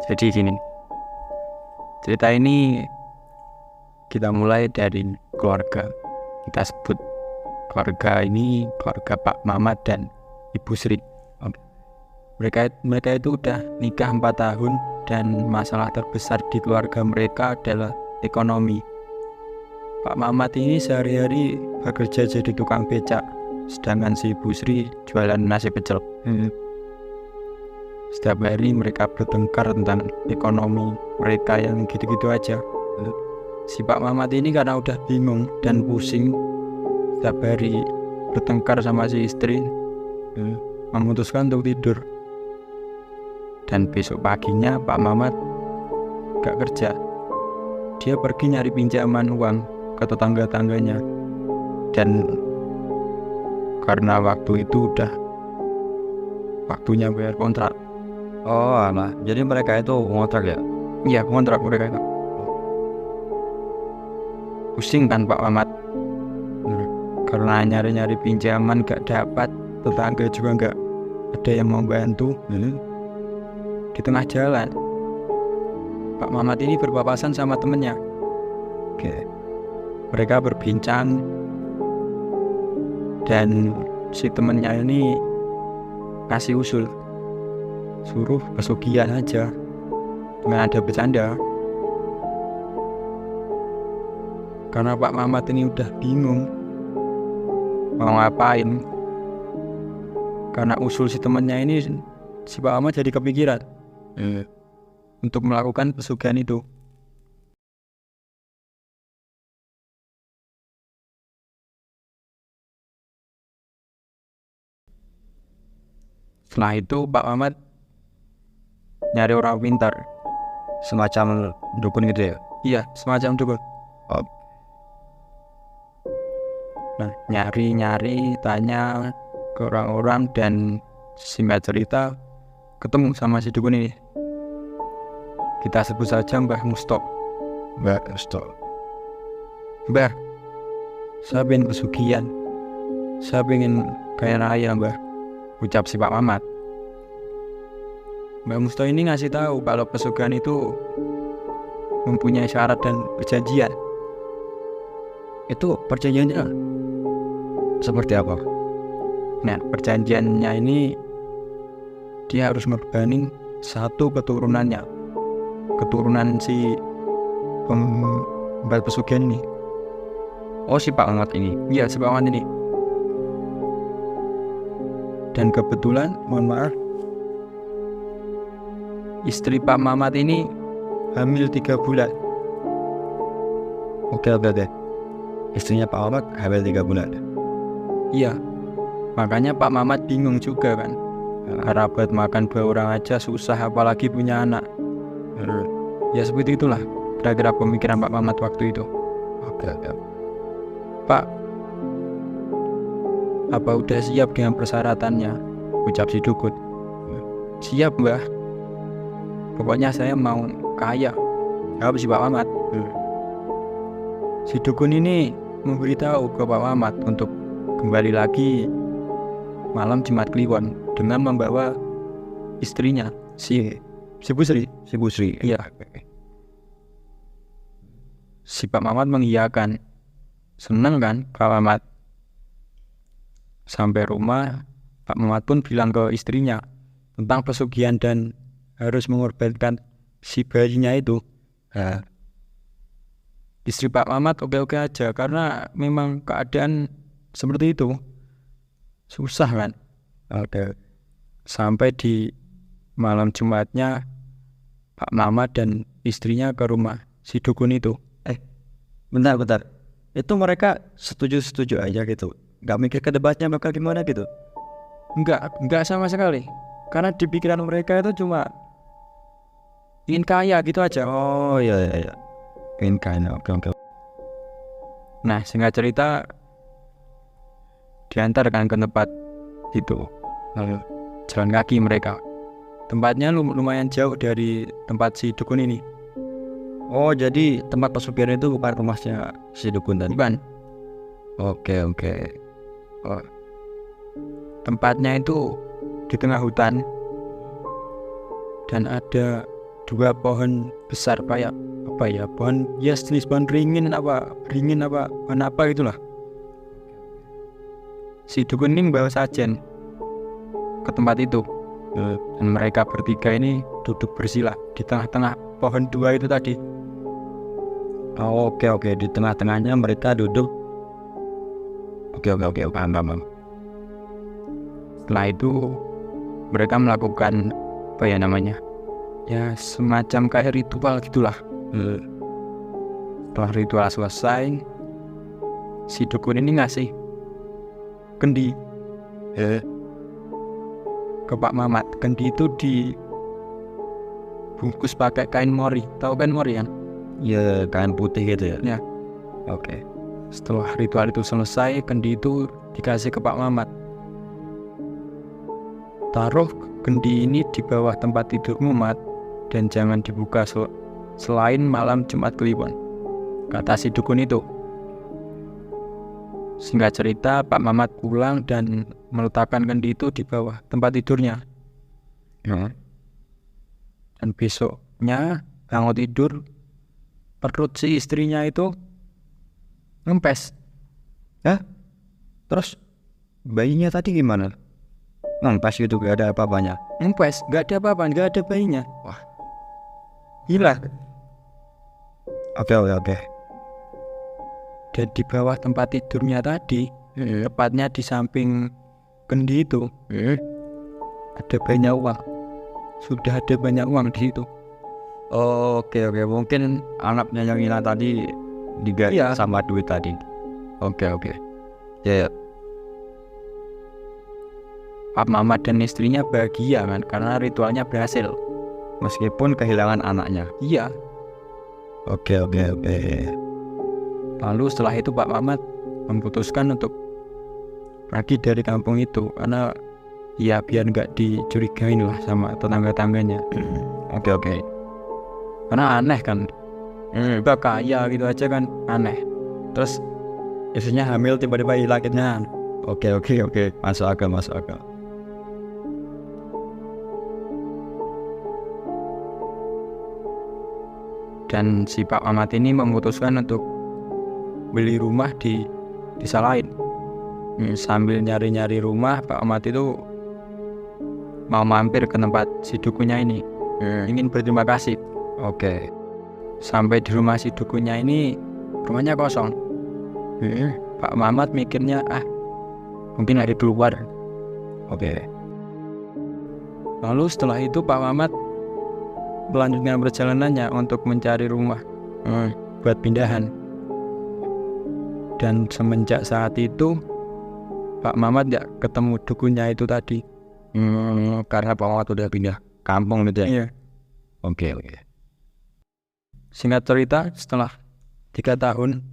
Jadi gini, cerita ini kita mulai dari keluarga. Kita sebut keluarga ini keluarga Pak Mamat dan Ibu Sri. Mereka itu udah nikah 4 tahun dan masalah terbesar di keluarga mereka adalah ekonomi. Pak Mamat ini sehari-hari bekerja jadi tukang becak, sedangkan si Ibu Sri jualan nasi pecel. Setiap hari mereka bertengkar tentang ekonomi mereka yang gitu-gitu aja. Si Pak Mamat ini karena udah bingung dan pusing setiap hari bertengkar sama si istri, memutuskan untuk tidur. Dan besok paginya Pak Mamat gak kerja. Dia pergi nyari pinjaman uang ke tetangga-tangganya. Dan karena waktu itu udah waktunya bayar kontrak. Oh alah, jadi mereka itu ngontrak ya? Iya, kontrak mereka itu. Pusing kan Pak Mamat, karena nyari-nyari pinjaman gak dapat, tetangga juga gak ada yang mau bantu. Di tengah jalan Pak Mamat ini berpapasan sama temennya. Mereka berbincang, dan si temennya ini kasih usul, suruh pesugihan aja dengan ada bercanda. Karena Pak Mamat ini udah bingung mau ngapain. Karena usul si temannya ini, si Pak Mamat jadi kepikiran untuk melakukan pesugihan itu. Setelah itu Pak Mamat nyari orang pintar, Semacam dukun gitu ya? iya semacam dukun. Nah, nyari-nyari, tanya ke orang-orang, dan singkat cerita ketemu sama si dukun ini. Kita sebut saja Mbah Mustok. Mbah, saya pengen pesugihan, saya pengen kaya raya Mbah, ucap si Pak Mamat. Mbah Mustok ini ngasih tahu kalau pesugihan itu mempunyai syarat dan perjanjian. Itu perjanjiannya seperti apa? Nah, perjanjiannya ini dia harus ngorbanin satu keturunannya, keturunan si pembuat pesugihan ini. Oh si Pak Mamat ini? Iya, si Pak Mamat ini. Dan kebetulan, mohon maaf, istri Pak Mamat ini hamil 3 bulan. Oke. Istrinya Pak Mamat hamil 3 bulan. Iya, makanya Pak Mamat bingung juga kan. Karena buat makan 2 orang aja susah, apalagi punya anak. Ya seperti itulah kira-kira pemikiran Pak Mamat waktu itu. Oke. Pak, apa udah siap dengan persyaratannya? Ucap si dukun. Siap Mbah, pokoknya saya mau kaya, jawab si Pak Mamat. Si dukun ini memberitahu ke Pak Mamat untuk kembali lagi malam Jumat Kliwon dengan membawa istrinya, si Bu Sri. Si Bu Sri. Iya. Si Pak Mamat mengiyakan. Senang kan Pak Mamat. Sampai rumah, Pak Mamat pun bilang ke istrinya tentang pesugihan dan harus mengorbankan si bayinya itu. Istri Pak Mamat oke-oke aja, karena memang keadaan seperti itu. Susah kan. Sampai di malam Jumatnya, Pak Mamat dan istrinya ke rumah si dukun itu. Bentar. Itu mereka setuju aja gitu? Gak mikir ke debatnya bakal gimana gitu? Enggak sama sekali. Karena di pikiran mereka itu cuma ingin kaya gitu aja. Oh iya. Ingin kaya, oke. Nah, singkat cerita diantarkan ke tempat itu. Lalu jalan kaki mereka. Tempatnya lumayan jauh dari tempat si dukun ini. Oh jadi tempat pesugihan itu bukan rumahnya si dukun tadi? Bukan. Oke. Tempatnya itu di tengah hutan, dan ada 2 pohon besar kayak apa ya, pohon ya jenis pohon beringin apa pohon apa gitulah. Si dukun ini membawa sajen ke tempat itu, dan mereka bertiga ini duduk bersila di tengah-tengah pohon 2 itu tadi. Oke, di tengah-tengahnya mereka duduk. Oke, paham. Setelah itu mereka melakukan apa ya namanya, ya semacam kayak ritual gitulah. Setelah ritual selesai, si dukun ini ngasih kendi ke Pak Mamat. Kendi itu dibungkus pakai kain mori. Tahu kain mori kan? Ya, kain putih gitu ya. Ya. Oke. Setelah ritual itu selesai, kendi itu dikasih ke Pak Mamat. Taruh kendi ini di bawah tempat tidur Mamat dan jangan dibuka selain malam Jumat Kliwon, kata si dukun itu. Singkat cerita, Pak Mamat pulang dan meletakkan kendi itu di bawah tempat tidurnya. Dan besoknya bangun tidur, perut si istrinya itu ngempes. Terus bayinya tadi gimana? Pas gitu gak ada apa-apanya. Ngempes, gak ada apa-apa, gak ada bayinya. Wah, Gila. Oke. Dan di bawah tempat tidurnya tadi, tepatnya di samping kendi itu, ada banyak uang. Sudah ada banyak uang di situ. Oke, mungkin anaknya yang hilang tadi diganti sama duit tadi. Oke. Ya. Pak Mamat dan istrinya bahagia kan, karena ritualnya berhasil. Meskipun kehilangan anaknya. Iya. Oke. Lalu setelah itu Pak Mamat memutuskan untuk pergi dari kampung itu, karena ya biar nggak dicurigain lah sama tetangga-tangganya. Oke. Karena aneh kan, udah kaya gitu aja kan aneh. Terus istrinya hamil tiba-tiba hilangnya. Oke. Masuk akal. Dan si Pak Mamat ini memutuskan untuk beli rumah di desa lain. Sambil nyari-nyari rumah, Pak Mamat itu mau mampir ke tempat si dukunnya ini, ingin berterima kasih. Oke. Sampai di rumah si dukunnya ini, rumahnya kosong. Pak Mamat mikirnya, mungkin ada keluar. Oke. Lalu setelah itu Pak Mamat melanjutkan perjalanannya untuk mencari rumah buat pindahan. Dan semenjak saat itu Pak Mamat gak ketemu dukunnya itu tadi. Karena Pak Mamat udah pindah kampung gitu ya? Iya. Oke. Singkat cerita, setelah 3 tahun,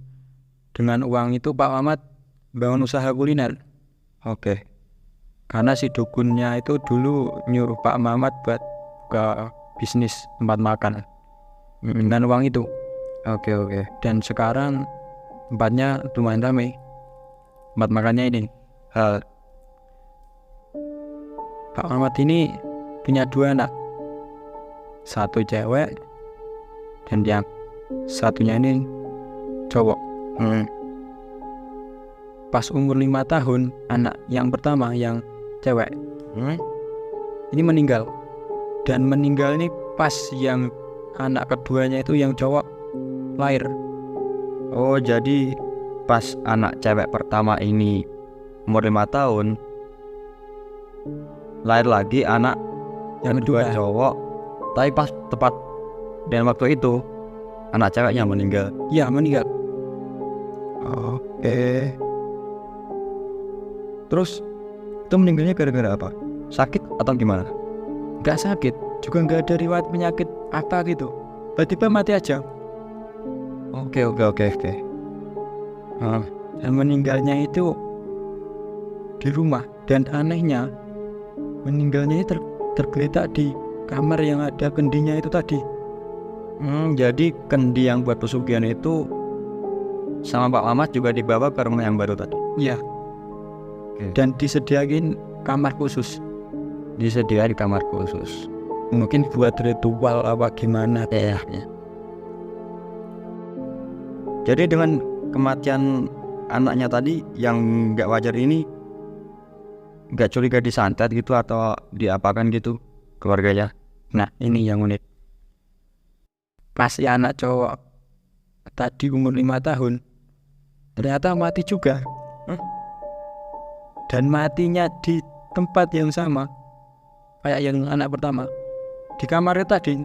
dengan uang itu Pak Mamat bangun usaha kuliner. Oke. Karena si dukunnya itu dulu nyuruh Pak Mamat buat buka bisnis tempat makan dengan uang itu. Oke. Dan sekarang tempatnya lumayan ramai, tempat makannya ini. Pak Mamat ini punya 2 anak, 1 cewek dan yang satunya ini cowok. Pas umur 5 tahun, anak yang pertama yang cewek ini meninggal. Dan meninggal ini pas yang anak keduanya itu yang cowok lahir. Oh, jadi pas anak cewek pertama ini umur 5 tahun, lahir lagi anak yang kedua cowok. Tapi pas tepat dan waktu itu anak ceweknya meninggal. Iya, meninggal. Oke. Terus itu meninggalnya gara-gara apa? Sakit atau gimana? Gak sakit, juga gak ada riwayat penyakit apa gitu. Tiba-tiba mati aja. Oke. Dan meninggalnya itu di rumah. Dan anehnya, meninggalnya ini tergeletak di kamar yang ada kendinya itu tadi. Jadi kendi yang buat pesugihan itu sama Pak Mamat juga dibawa ke rumah yang baru tadi? Iya. Dan disediain kamar khusus. Disediain kamar khusus. mungkin buat ritual apa gimana ya. Jadi dengan kematian anaknya tadi yang nggak wajar ini, nggak curiga disantet gitu atau diapakan gitu keluarganya? Nah ini yang unik, pas si anak cowok tadi umur 5 tahun ternyata mati juga. Dan matinya di tempat yang sama kayak yang anak pertama, di kamarnya tadi.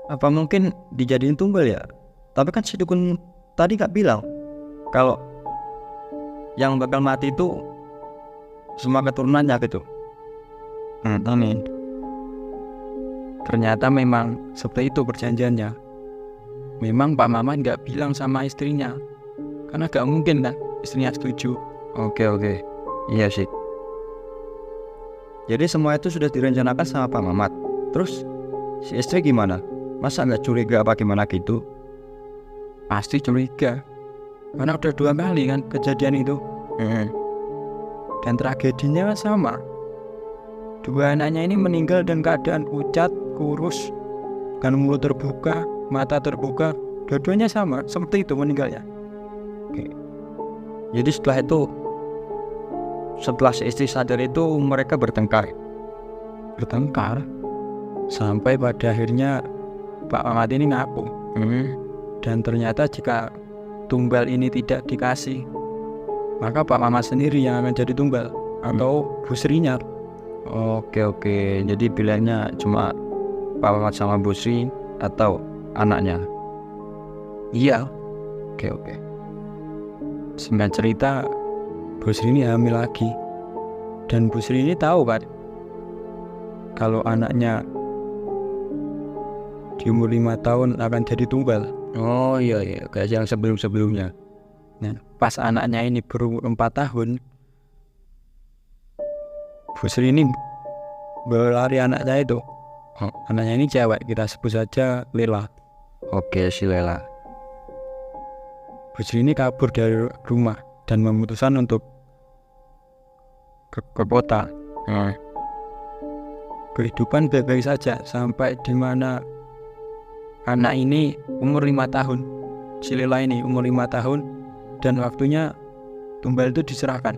Apa mungkin dijadiin tumbal ya? Tapi kan si dukun tadi gak bilang kalau yang bakal mati itu semua keturunannya gitu. Amin. Ternyata memang seperti itu perjanjiannya. Memang Pak Mamat gak bilang sama istrinya, karena gak mungkin kan istrinya setuju. Oke. Iya sih. Jadi semua itu sudah direncanakan sama Pak Mamat. Terus si istri gimana? Masa gak curiga apa gimana gitu? Pasti curiga, karena udah 2 kali kan kejadian itu. Dan tragedinya sama. 2 anaknya ini meninggal dan keadaan pucat, kurus, kan mulut terbuka, mata terbuka. Dua-duanya sama, seperti itu meninggalnya. Oke. Jadi setelah si istri sadar itu mereka bertengkar sampai pada akhirnya Pak Mamat ini ngaku. Dan ternyata jika tumbal ini tidak dikasih, maka Pak Mamat sendiri yang akan jadi tumbal atau busrinya. Oke. Jadi pilihannya cuma Pak Mamat sama Bu Sri atau anaknya. Iya. Oke. Singkat cerita, Bu Sri ini hamil lagi. Dan Bu Sri ini tahu kan kalau anaknya di umur 5 tahun akan jadi tumbal. Oh iya, kayak yang sebelumnya. Nah, pas anaknya ini berumur 4 tahun, Bu Sri ini berlari anaknya itu. Anaknya ini cewek, kita sebut saja Lela. Oke, si Lela. Bu Sri ini kabur dari rumah dan memutuskan untuk ke kota. Kehidupan baik-baik saja sampai di mana anak ini umur 5 tahun. Si Lela ini umur 5 tahun dan waktunya tumbal itu diserahkan.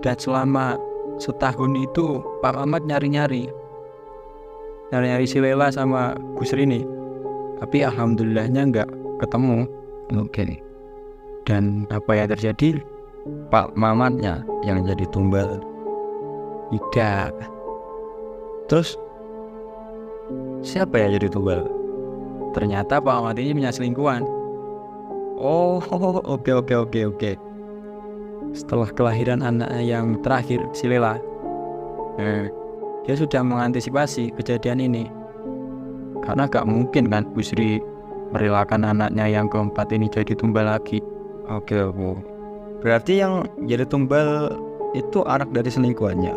Dan selama setahun itu Pak Mamat nyari-nyari si Lela sama Bu Sri ini. Tapi alhamdulillahnya nggak ketemu. Oke. Dan apa yang terjadi? Pak Mamatnya yang jadi tumbal. Tidak. Terus siapa yang jadi tumbal? Ternyata Pak Mamat ini punya selingkuhan. Oh, oke. Setelah kelahiran anaknya yang terakhir, si Lela, dia sudah mengantisipasi kejadian ini. Karena gak mungkin kan Bu Sri merelakan anaknya yang keempat ini jadi tumbal lagi. Oke. Berarti yang jadi tumbal itu anak dari selingkuhannya.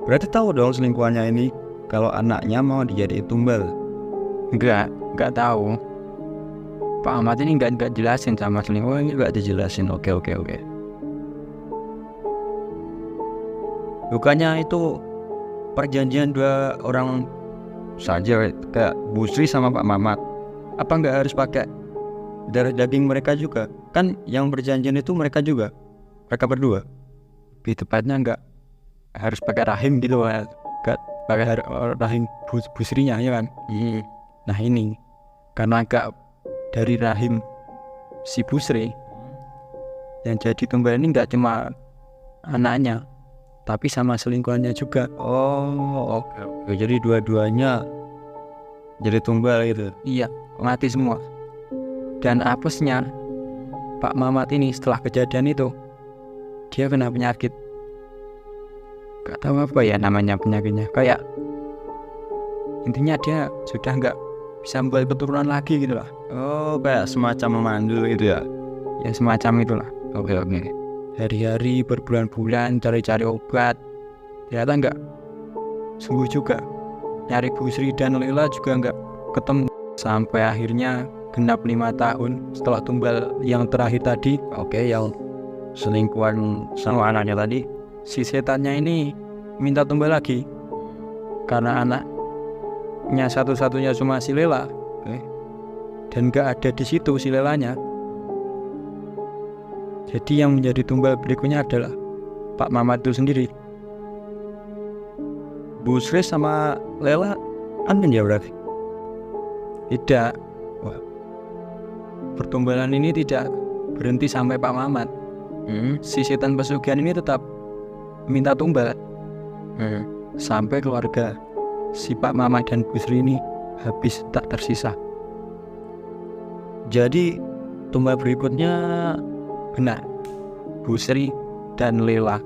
Berarti tahu dong selingkuhannya ini kalau anaknya mau dijadiin tumbal. Enggak tahu. Pak Ahmad ini enggak jelasin sama selingkuhan, Enggak dijelasin. Oke. Bukannya itu perjanjian 2 orang saja kayak Bu Sri sama Pak Mamat. Apa nggak harus pakai darah daging mereka juga? Kan yang perjanjian itu mereka juga, mereka berdua. Lebih tepatnya nggak harus pakai rahim gitu, nggak pakai rahim Bu Srinya ya kan. Nah ini karena nggak dari rahim si Bu Sri, yang jadi tumbal ini nggak cuma anaknya tapi sama selingkuhannya juga. Oh, oke. Jadi dua-duanya jadi tumbal gitu. Iya, mati semua. Dan apesnya Pak Mamat ini setelah kejadian itu dia kena penyakit. Gak tahu apa ya namanya penyakitnya. Kayak intinya dia sudah nggak bisa membuat keturunan lagi gitu lah. Oh, kayak semacam memandu gitu ya. Ya semacam itulah. Oke. Hari-hari berbulan-bulan cari-cari obat, ternyata nggak sembuh juga. Nyari Bu Sri dan Lela juga nggak ketemu. Sampai akhirnya genap 5 tahun setelah tumbal yang terakhir tadi. Oke, yang selingkuhan sama anaknya tadi. Si setannya ini minta tumbal lagi karena anaknya satu-satunya cuma si Lela. Dan gak ada di situ si Lelanya. Jadi yang menjadi tumbal berikutnya adalah Pak Mamat itu sendiri. Bu Sri sama Lela amin ya berarti? Tidak. Pertumbalan ini tidak berhenti sampai Pak Mamat. Si setan pesugihan ini tetap minta tumbal sampai keluarga si Pak Mamat dan Bu Sri ini habis tak tersisa. Jadi tumbal berikutnya Benar, Bu Sri dan Lela.